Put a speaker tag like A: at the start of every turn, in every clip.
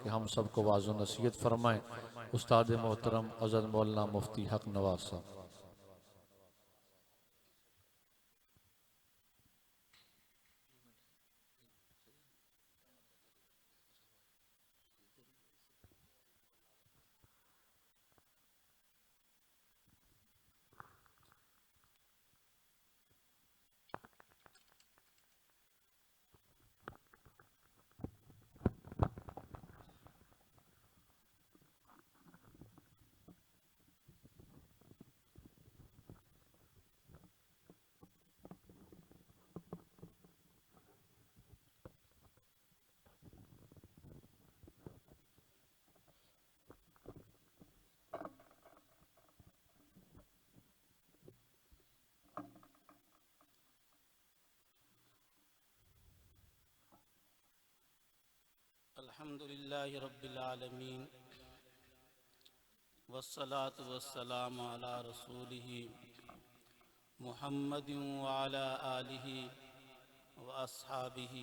A: کہ ہم سب کو واعظ و نصیحت فرمائیں۔ استاد محترم حضرت مولانا مفتی حق نواز صاحب۔
B: الحمد للہ رب العالمین والصلاة والسلام علی رسولہ محمد وعلی آلہ واصحابہ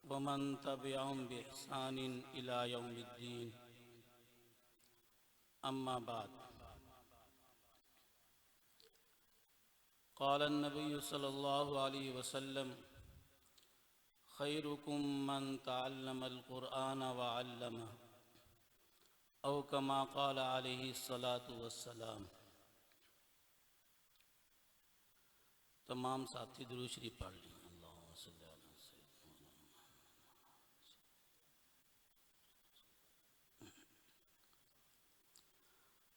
B: ومن تبعهم بإحسان إلى يوم الدین، اما بعد۔ قال النبی صلی اللہ علیہ وسلم: خیرکم من تعلم القرآن وعلمہ، او کما قال علیہ الصلاۃ والسلام۔ تمام ساتھی درود شریف پڑھ لیں۔ اللہم صلی علی سیدنا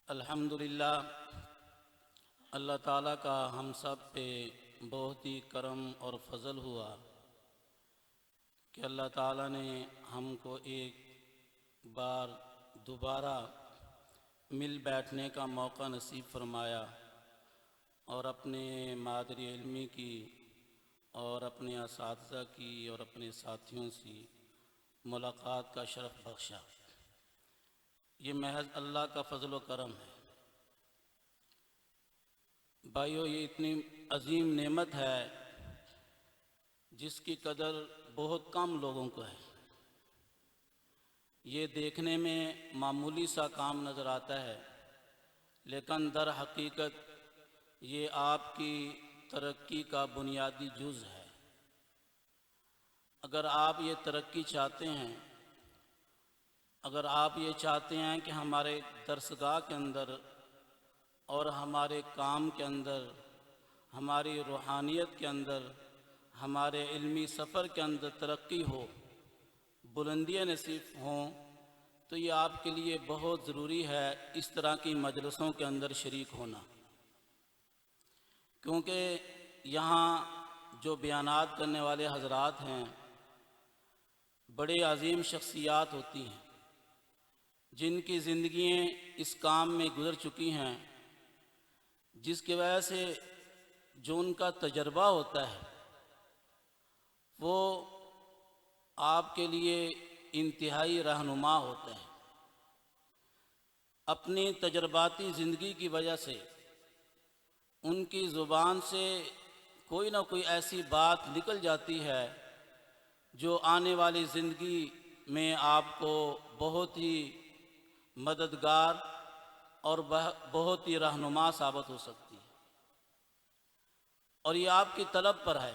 B: الحمدللہ، اللہ تعالیٰ کا ہم سب پہ بہت ہی کرم اور فضل ہوا کہ اللہ تعالیٰ نے ہم کو ایک بار دوبارہ مل بیٹھنے کا موقع نصیب فرمایا، اور اپنے مادری علمی کی اور اپنے اساتذہ کی اور اپنے ساتھیوں سے ملاقات کا شرف بخشا۔ یہ محض اللہ کا فضل و کرم ہے۔ بھائیو، یہ اتنی عظیم نعمت ہے جس کی قدر بہت کم لوگوں کو ہے۔ یہ دیکھنے میں معمولی سا کام نظر آتا ہے، لیکن در حقیقت یہ آپ کی ترقی کا بنیادی جز ہے۔ اگر آپ یہ ترقی چاہتے ہیں، اگر آپ یہ چاہتے ہیں کہ ہمارے درسگاہ کے اندر اور ہمارے کام کے اندر، ہماری روحانیت کے اندر، ہمارے علمی سفر کے اندر ترقی ہو، بلندیاں نصیب ہوں، تو یہ آپ کے لیے بہت ضروری ہے اس طرح کی مجلسوں کے اندر شریک ہونا، کیونکہ یہاں جو بیانات کرنے والے حضرات ہیں بڑے عظیم شخصیات ہوتی ہیں، جن کی زندگیاں اس کام میں گزر چکی ہیں، جس کی وجہ سے جو ان کا تجربہ ہوتا ہے وہ آپ کے لیے انتہائی رہنما ہوتا ہے۔ اپنی تجرباتی زندگی کی وجہ سے ان کی زبان سے کوئی نہ کوئی ایسی بات نکل جاتی ہے جو آنے والی زندگی میں آپ کو بہت ہی مددگار اور بہت ہی رہنما ثابت ہو سکتی ہے، اور یہ آپ کی طلب پر ہے۔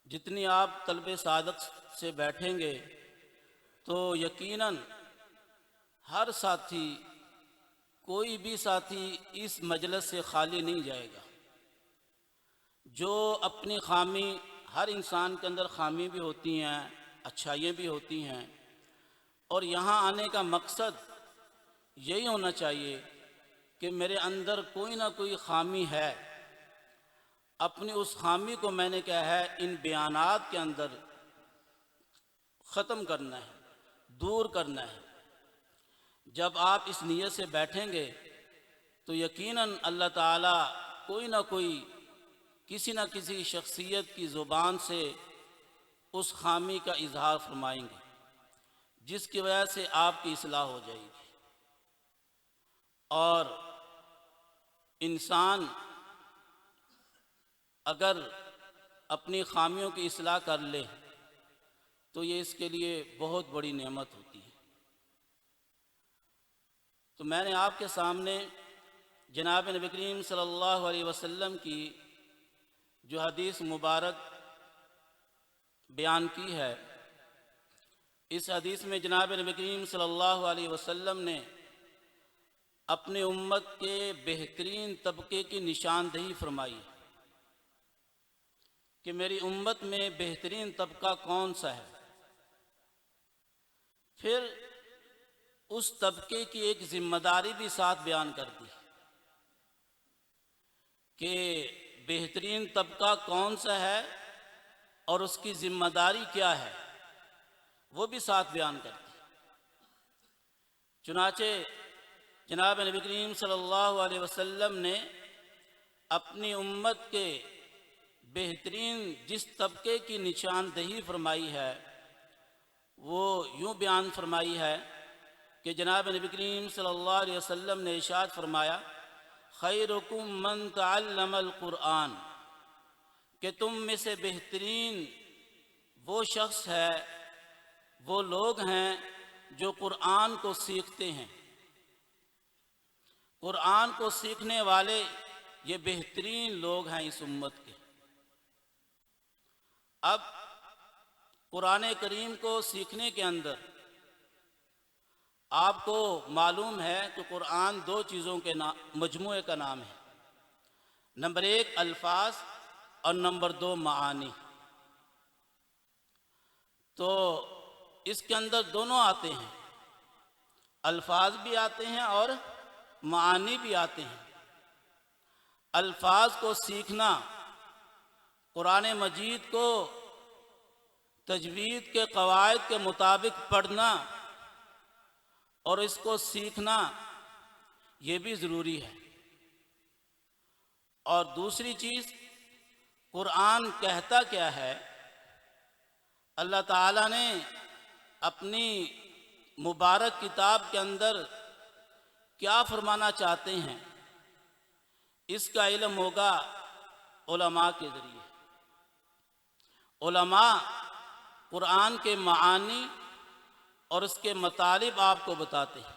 B: جتنی آپ طلب صادق سے بیٹھیں گے تو یقیناً ہر ساتھی، کوئی بھی ساتھی اس مجلس سے خالی نہیں جائے گا۔ جو اپنی خامی، ہر انسان کے اندر خامی بھی ہوتی ہیں، اچھائیاں بھی ہوتی ہیں، اور یہاں آنے کا مقصد یہی ہونا چاہیے کہ میرے اندر کوئی نہ کوئی خامی ہے، اپنی اس خامی کو میں نے کیا ہے ان بیانات کے اندر ختم کرنا ہے، دور کرنا ہے۔ جب آپ اس نیت سے بیٹھیں گے تو یقیناً اللہ تعالیٰ کوئی نہ کوئی، کسی نہ کسی شخصیت کی زبان سے اس خامی کا اظہار فرمائیں گے، جس کی وجہ سے آپ کی اصلاح ہو جائے گی۔ اور انسان اگر اپنی خامیوں کی اصلاح کر لے تو یہ اس کے لیے بہت بڑی نعمت ہوتی ہے۔ تو میں نے آپ کے سامنے جناب نبی کریم صلی اللہ علیہ وسلم کی جو حدیث مبارک بیان کی ہے، اس حدیث میں جناب نبی کریم صلی اللہ علیہ وسلم نے اپنے امت کے بہترین طبقے کی نشاندہی فرمائی کہ میری امت میں بہترین طبقہ کون سا ہے۔ پھر اس طبقے کی ایک ذمہ داری بھی ساتھ بیان کر دی کہ بہترین طبقہ کون سا ہے اور اس کی ذمہ داری کیا ہے، وہ بھی ساتھ بیان کر دی۔ چنانچہ جناب نبی کریم صلی اللہ علیہ وسلم نے اپنی امت کے بہترین جس طبقے کی نشاندہی فرمائی ہے وہ یوں بیان فرمائی ہے کہ جناب نبی کریم صلی اللہ علیہ وسلم نے ارشاد فرمایا، خیرکم من تعلم القرآن، کہ تم میں سے بہترین وہ شخص ہے، وہ لوگ ہیں جو قرآن کو سیکھتے ہیں۔ قرآن کو سیکھنے والے یہ بہترین لوگ ہیں اس امت کے۔ اب قرآن کریم کو سیکھنے کے اندر آپ کو معلوم ہے کہ قرآن دو چیزوں کے مجموعے کا نام ہے، نمبر 1 الفاظ اور نمبر 2 معانی۔ تو اس کے اندر دونوں آتے ہیں، الفاظ بھی آتے ہیں اور معانی بھی آتے ہیں۔ الفاظ کو سیکھنا، قرآن مجید کو تجوید کے قواعد کے مطابق پڑھنا اور اس کو سیکھنا، یہ بھی ضروری ہے۔ اور دوسری چیز، قرآن کہتا کیا ہے، اللہ تعالیٰ نے اپنی مبارک کتاب کے اندر کیا فرمانا چاہتے ہیں، اس کا علم ہوگا علماء کے ذریعے۔ علماء قرآن کے معانی اور اس کے مطالب آپ کو بتاتے ہیں۔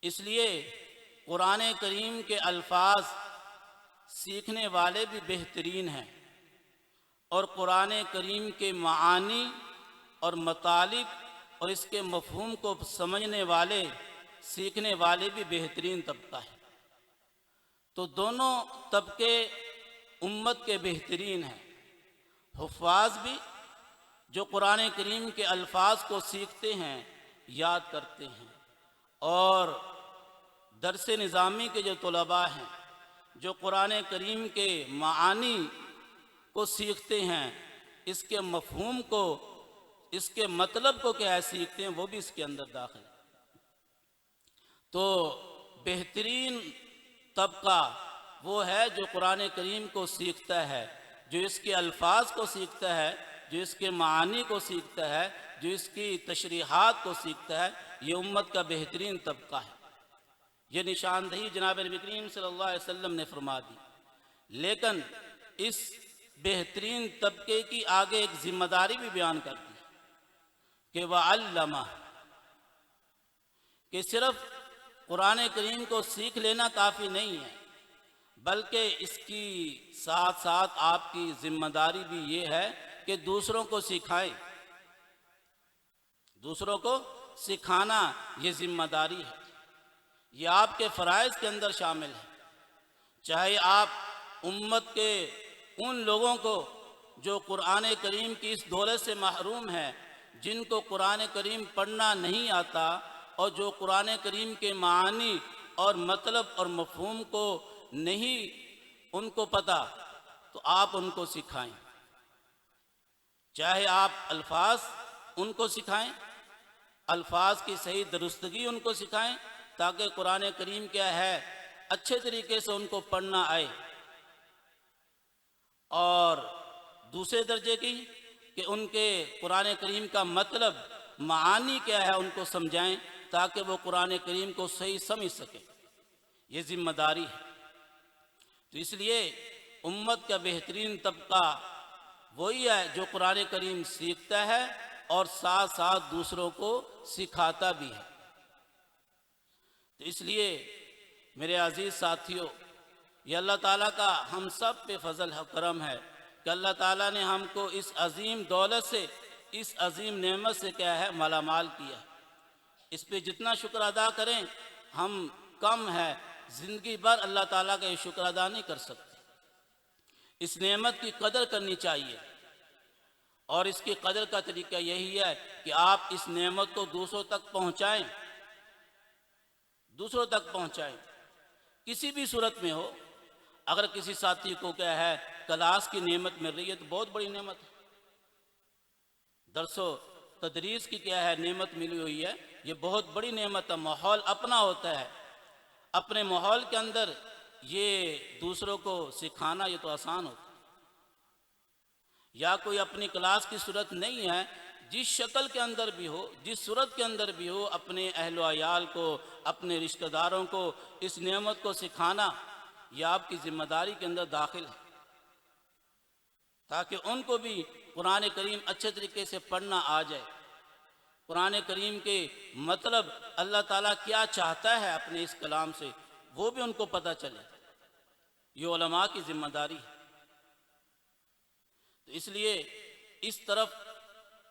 B: اس لیے قرآن کریم کے الفاظ سیکھنے والے بھی بہترین ہیں، اور قرآن کریم کے معانی اور مطالب اور اس کے مفہوم کو سمجھنے والے، سیکھنے والے بھی بہترین طبقہ ہے۔ تو دونوں طبقے امت کے بہترین ہیں۔ حفاظ بھی جو قرآن کریم کے الفاظ کو سیکھتے ہیں، یاد کرتے ہیں، اور درس نظامی کے جو طلباء ہیں جو قرآن کریم کے معانی کو سیکھتے ہیں، اس کے مفہوم کو، اس کے مطلب کو کیا ہے سیکھتے ہیں، وہ بھی اس کے اندر داخل ہے۔ تو بہترین طبقہ وہ ہے جو قرآن کریم کو سیکھتا ہے، جو اس کے الفاظ کو سیکھتا ہے، جو اس کے معانی کو سیکھتا ہے، جو اس کی تشریحات کو سیکھتا ہے، یہ امت کا بہترین طبقہ ہے۔ یہ نشاندہی جناب نبی کریم صلی اللہ علیہ وسلم نے فرما دی۔ لیکن اس بہترین طبقے کی آگے ایک ذمہ داری بھی بیان کر دی کہ وَعَلَّمَ، کہ صرف قرآن کریم کو سیکھ لینا کافی نہیں ہے، بلکہ اس کی ساتھ ساتھ آپ کی ذمہ داری بھی یہ ہے کہ دوسروں کو سکھائیں۔ دوسروں کو سکھانا یہ ذمہ داری ہے، یہ آپ کے فرائض کے اندر شامل ہے۔ چاہے آپ امت کے ان لوگوں کو جو قرآن کریم کی اس دولت سے محروم ہیں، جن کو قرآن کریم پڑھنا نہیں آتا اور جو قرآن کریم کے معانی اور مطلب اور مفہوم کو نہیں ان کو پتہ، تو آپ ان کو سکھائیں۔ چاہے آپ الفاظ ان کو سکھائیں، الفاظ کی صحیح درستگی ان کو سکھائیں تاکہ قرآن کریم کیا ہے اچھے طریقے سے ان کو پڑھنا آئے، اور دوسرے درجے کی کہ ان کے قرآن کریم کا مطلب معانی کیا ہے ان کو سمجھائیں تاکہ وہ قرآن کریم کو صحیح سمجھ سکیں۔ یہ ذمہ داری ہے۔ تو اس لیے امت کا بہترین طبقہ وہی ہے جو قرآن کریم سیکھتا ہے اور ساتھ ساتھ دوسروں کو سکھاتا بھی ہے۔ تو اس لیے میرے عزیز ساتھیوں، یہ اللہ تعالیٰ کا ہم سب پہ فضل و کرم ہے کہ اللہ تعالیٰ نے ہم کو اس عظیم دولت سے، اس عظیم نعمت سے کیا ہے، مالا مال کیا۔ اس پہ جتنا شکر ادا کریں ہم کم ہے، زندگی بھر اللہ تعالیٰ کا یہ شکر ادا نہیں کر سکتے۔ اس نعمت کی قدر کرنی چاہیے، اور اس کی قدر کا طریقہ یہی ہے کہ آپ اس نعمت کو دوسروں تک پہنچائیں، دوسروں تک پہنچائیں، کسی بھی صورت میں ہو۔ اگر کسی ساتھی کو کیا ہے کلاس کی نعمت مل رہی ہے تو بہت بڑی نعمت ہے، درس و تدریس کی کیا ہے نعمت ملی ہوئی ہے، یہ بہت بڑی نعمت ہے۔ ماحول اپنا ہوتا ہے، اپنے ماحول کے اندر یہ دوسروں کو سکھانا یہ تو آسان ہوتا ہے۔ یا کوئی اپنی کلاس کی صورت نہیں ہے، جس شکل کے اندر بھی ہو، جس صورت کے اندر بھی ہو، اپنے اہل و عیال کو، اپنے رشتہ داروں کو اس نعمت کو سکھانا یہ آپ کی ذمہ داری کے اندر داخل ہے، تاکہ ان کو بھی قرآن کریم اچھے طریقے سے پڑھنا آ جائے، قرآن کریم کے مطلب اللہ تعالیٰ کیا چاہتا ہے اپنے اس کلام سے وہ بھی ان کو پتہ چلے۔ یہ علماء کی ذمہ داری ہے۔ تو اس لیے اس طرف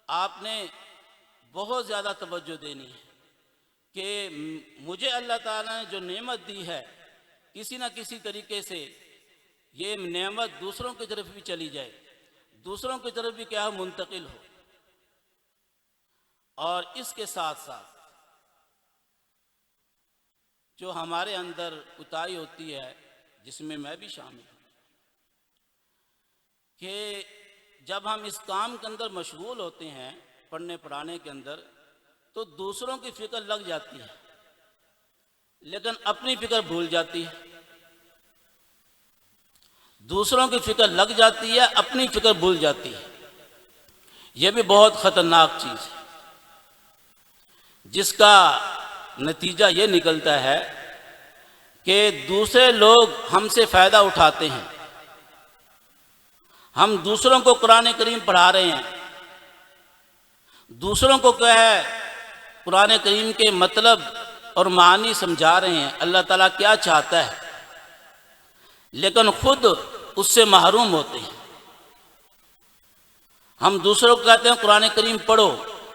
B: آپ نے بہت زیادہ توجہ دینی ہے کہ مجھے اللہ تعالیٰ نے جو نعمت دی ہے کسی نہ کسی طریقے سے یہ نعمت دوسروں کی طرف بھی چلی جائے، دوسروں کی طرف بھی کیا ہے منتقل ہو۔ اور اس کے ساتھ ساتھ جو ہمارے اندر کوتاہی ہوتی ہے، جس میں میں بھی شامل ہوں، کہ جب ہم اس کام کے اندر مشغول ہوتے ہیں پڑھنے پڑھانے کے اندر تو دوسروں کی فکر لگ جاتی ہے لیکن اپنی فکر بھول جاتی ہے، دوسروں کی فکر لگ جاتی ہے، اپنی فکر بھول جاتی ہے۔ یہ بھی بہت خطرناک چیز ہے، جس کا نتیجہ یہ نکلتا ہے کہ دوسرے لوگ ہم سے فائدہ اٹھاتے ہیں، ہم دوسروں کو قرآن کریم پڑھا رہے ہیں، دوسروں کو کیا ہے قرآن کریم کے مطلب اور معانی سمجھا رہے ہیں، اللہ تعالیٰ کیا چاہتا ہے، لیکن خود اس سے محروم ہوتے ہیں۔ ہم دوسروں کو کہتے ہیں قرآن کریم پڑھو،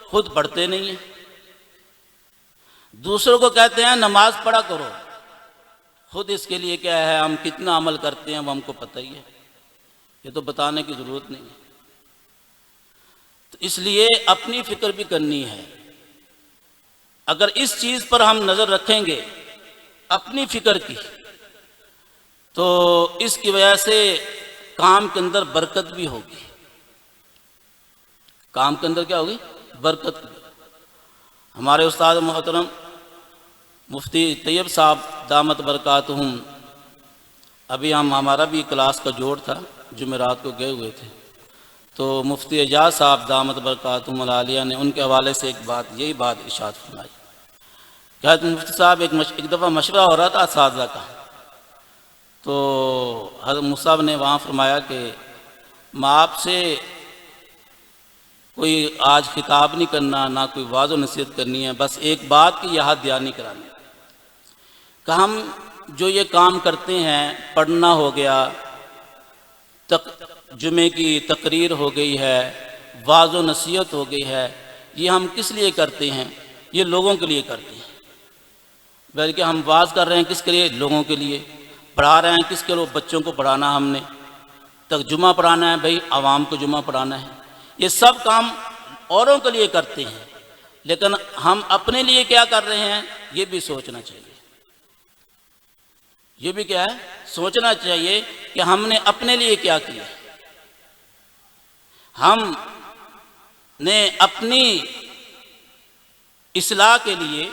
B: خود پڑھتے نہیں ہیں، دوسروں کو کہتے ہیں نماز پڑھا کرو، خود اس کے لیے کیا ہے ہم کتنا عمل کرتے ہیں وہ ہم کو پتہ ہی ہے، یہ تو بتانے کی ضرورت نہیں ہے۔ تو اس لیے اپنی فکر بھی کرنی ہے۔ اگر اس چیز پر ہم نظر رکھیں گے اپنی فکر کی تو اس کی وجہ سے کام کے اندر برکت بھی ہوگی، کام کے اندر کیا ہوگی برکت بھی۔ ہمارے استاد محترم مفتی طیب صاحب دامت برکاتہم، ابھی ہمارا بھی کلاس کا جوڑ تھا جمعرات کو گئے ہوئے تھے، تو مفتی اعجاز صاحب دامت برکاتہم العالیہ نے ان کے حوالے سے یہی بات ارشاد فرمائی۔ کہتے ہیں مفتی صاحب ایک دفعہ مشورہ ہو رہا تھا اساتذہ کا، تو حضرت مفتی صاحب نے وہاں فرمایا کہ میں آپ سے کوئی آج خطاب نہیں کرنا، نہ کوئی واعظ و نصیحت کرنی ہے، بس ایک بات کی یاد دہانی کرانی ہے کہ ہم جو یہ کام کرتے ہیں، پڑھنا ہو گیا، جمعے کی تقریر ہو گئی ہے، واعظ و نصیحت ہو گئی ہے، یہ ہم کس لیے کرتے ہیں؟ یہ لوگوں کے لیے کرتے ہیں۔ بلکہ ہم واعظ کر رہے ہیں کس کے لیے؟ لوگوں کے لیے۔ پڑھا رہے ہیں کس کے لیے؟ بچوں کو پڑھانا، ہم نے جمعہ پڑھانا ہے بھائی، عوام کو جمعہ پڑھانا ہے۔ یہ سب کام اوروں کے لیے کرتے ہیں، لیکن ہم اپنے لیے کیا کر رہے ہیں یہ بھی سوچنا چاہیے۔ یہ بھی کیا ہے سوچنا چاہیے کہ ہم نے اپنے لیے کیا کیا۔ ہم نے اپنی اصلاح کے لیے،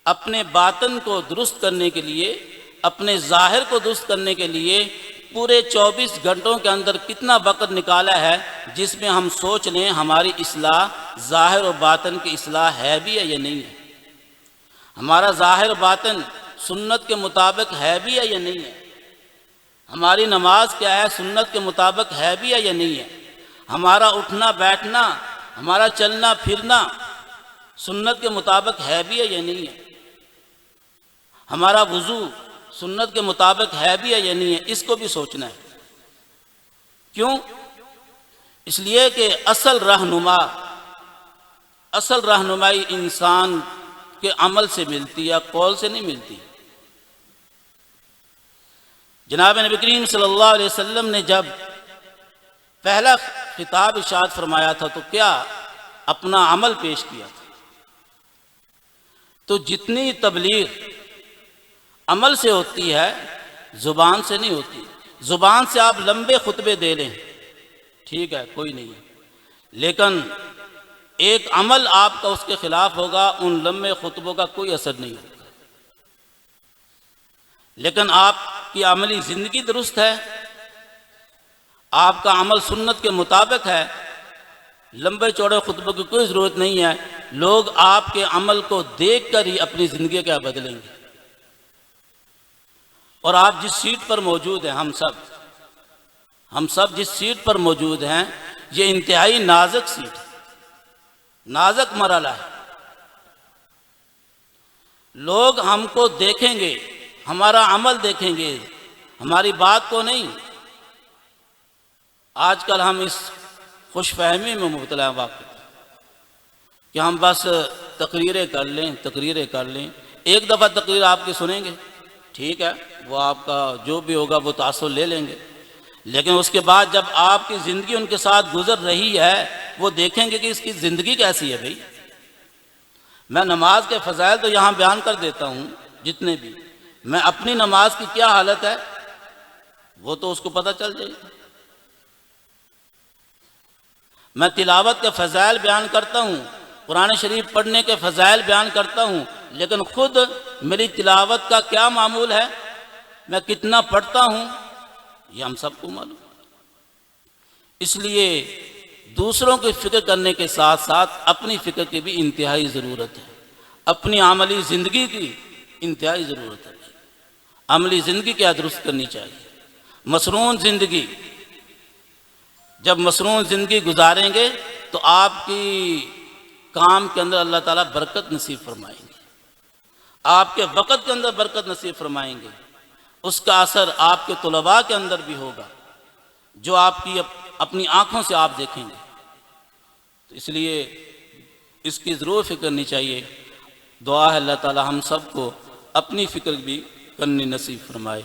B: اپنے باطن کو درست کرنے کے لیے، اپنے ظاہر کو درست کرنے کے لیے پورے 24 گھنٹوں کے اندر کتنا وقت نکالا ہے جس میں ہم سوچ لیں ہماری اصلاح ظاہر و باطن کی اصلاح ہے بھی یا نہیں ہے، ہمارا ظاہر و باطن سنت کے مطابق ہے بھی یا نہیں ہے، ہماری نماز کیا ہے سنت کے مطابق ہے بھی یا نہیں ہے۔ ہمارا اٹھنا بیٹھنا، ہمارا چلنا پھرنا سنت کے مطابق ہے بھی ہے یا نہیں ہے؟ ہمارا وضو سنت کے مطابق ہے بھی ہے یا نہیں ہے؟ اس کو بھی سوچنا ہے۔ کیوں؟ اس لیے کہ اصل رہنمائی انسان کے عمل سے ملتی ہے، قول سے نہیں ملتی۔ جناب نبی کریم صلی اللہ علیہ وسلم نے جب پہلا خطاب ارشاد فرمایا تھا تو کیا اپنا عمل پیش کیا تھا۔ تو جتنی تبلیغ عمل سے ہوتی ہے، زبان سے نہیں ہوتی۔ زبان سے آپ لمبے خطبے دے لیں، ٹھیک ہے، کوئی نہیں ہے، لیکن ایک عمل آپ کا اس کے خلاف ہوگا، ان لمبے خطبوں کا کوئی اثر نہیں ہوگا۔ لیکن آپ کی عملی زندگی درست ہے، آپ کا عمل سنت کے مطابق ہے، لمبے چوڑے خطبوں کی کوئی ضرورت نہیں ہے، لوگ آپ کے عمل کو دیکھ کر ہی اپنی زندگی کیا بدلیں گے۔ اور آپ جس سیٹ پر موجود ہیں، ہم سب جس سیٹ پر موجود ہیں، یہ انتہائی نازک سیٹ ہے، نازک مرحلہ ہے۔ لوگ ہم کو دیکھیں گے، ہمارا عمل دیکھیں گے، ہماری بات کو نہیں۔ آج کل ہم اس خوش فہمی میں مبتلا ہیں واقع کہ ہم بس تقریریں کر لیں۔ ایک دفعہ تقریر آپ کی سنیں گے، ٹھیک ہے، وہ آپ کا جو بھی ہوگا وہ تاثر لے لیں گے، لیکن اس کے بعد جب آپ کی زندگی ان کے ساتھ گزر رہی ہے، وہ دیکھیں گے کہ اس کی زندگی کیسی ہے۔ بھائی میں نماز کے فضائل تو یہاں بیان کر دیتا ہوں جتنے بھی، میں اپنی نماز کی کیا حالت ہے وہ تو اس کو پتہ چل جائے گا۔ میں تلاوت کے فضائل بیان کرتا ہوں، قرآن شریف پڑھنے کے فضائل بیان کرتا ہوں، لیکن خود میری تلاوت کا کیا معمول ہے، میں کتنا پڑھتا ہوں، یہ ہم سب کو معلوم۔ اس لیے دوسروں کی فکر کرنے کے ساتھ ساتھ اپنی فکر کی بھی انتہائی ضرورت ہے، اپنی عملی زندگی کی انتہائی ضرورت ہے۔ عملی زندگی کیا درست کرنی چاہیے۔ مسنون زندگی، جب مسنون زندگی گزاریں گے تو آپ کی کام کے اندر اللہ تعالیٰ برکت نصیب فرمائیں گے، آپ کے وقت کے اندر برکت نصیب فرمائیں گے۔ اس کا اثر آپ کے طلباء کے اندر بھی ہوگا، جو آپ کی اپنی آنکھوں سے آپ دیکھیں گے۔ تو اس لیے اس کی ضرور فکر کرنی چاہیے۔ دعا ہے اللہ تعالیٰ ہم سب کو اپنی فکر بھی کرنی نصیب فرمائے۔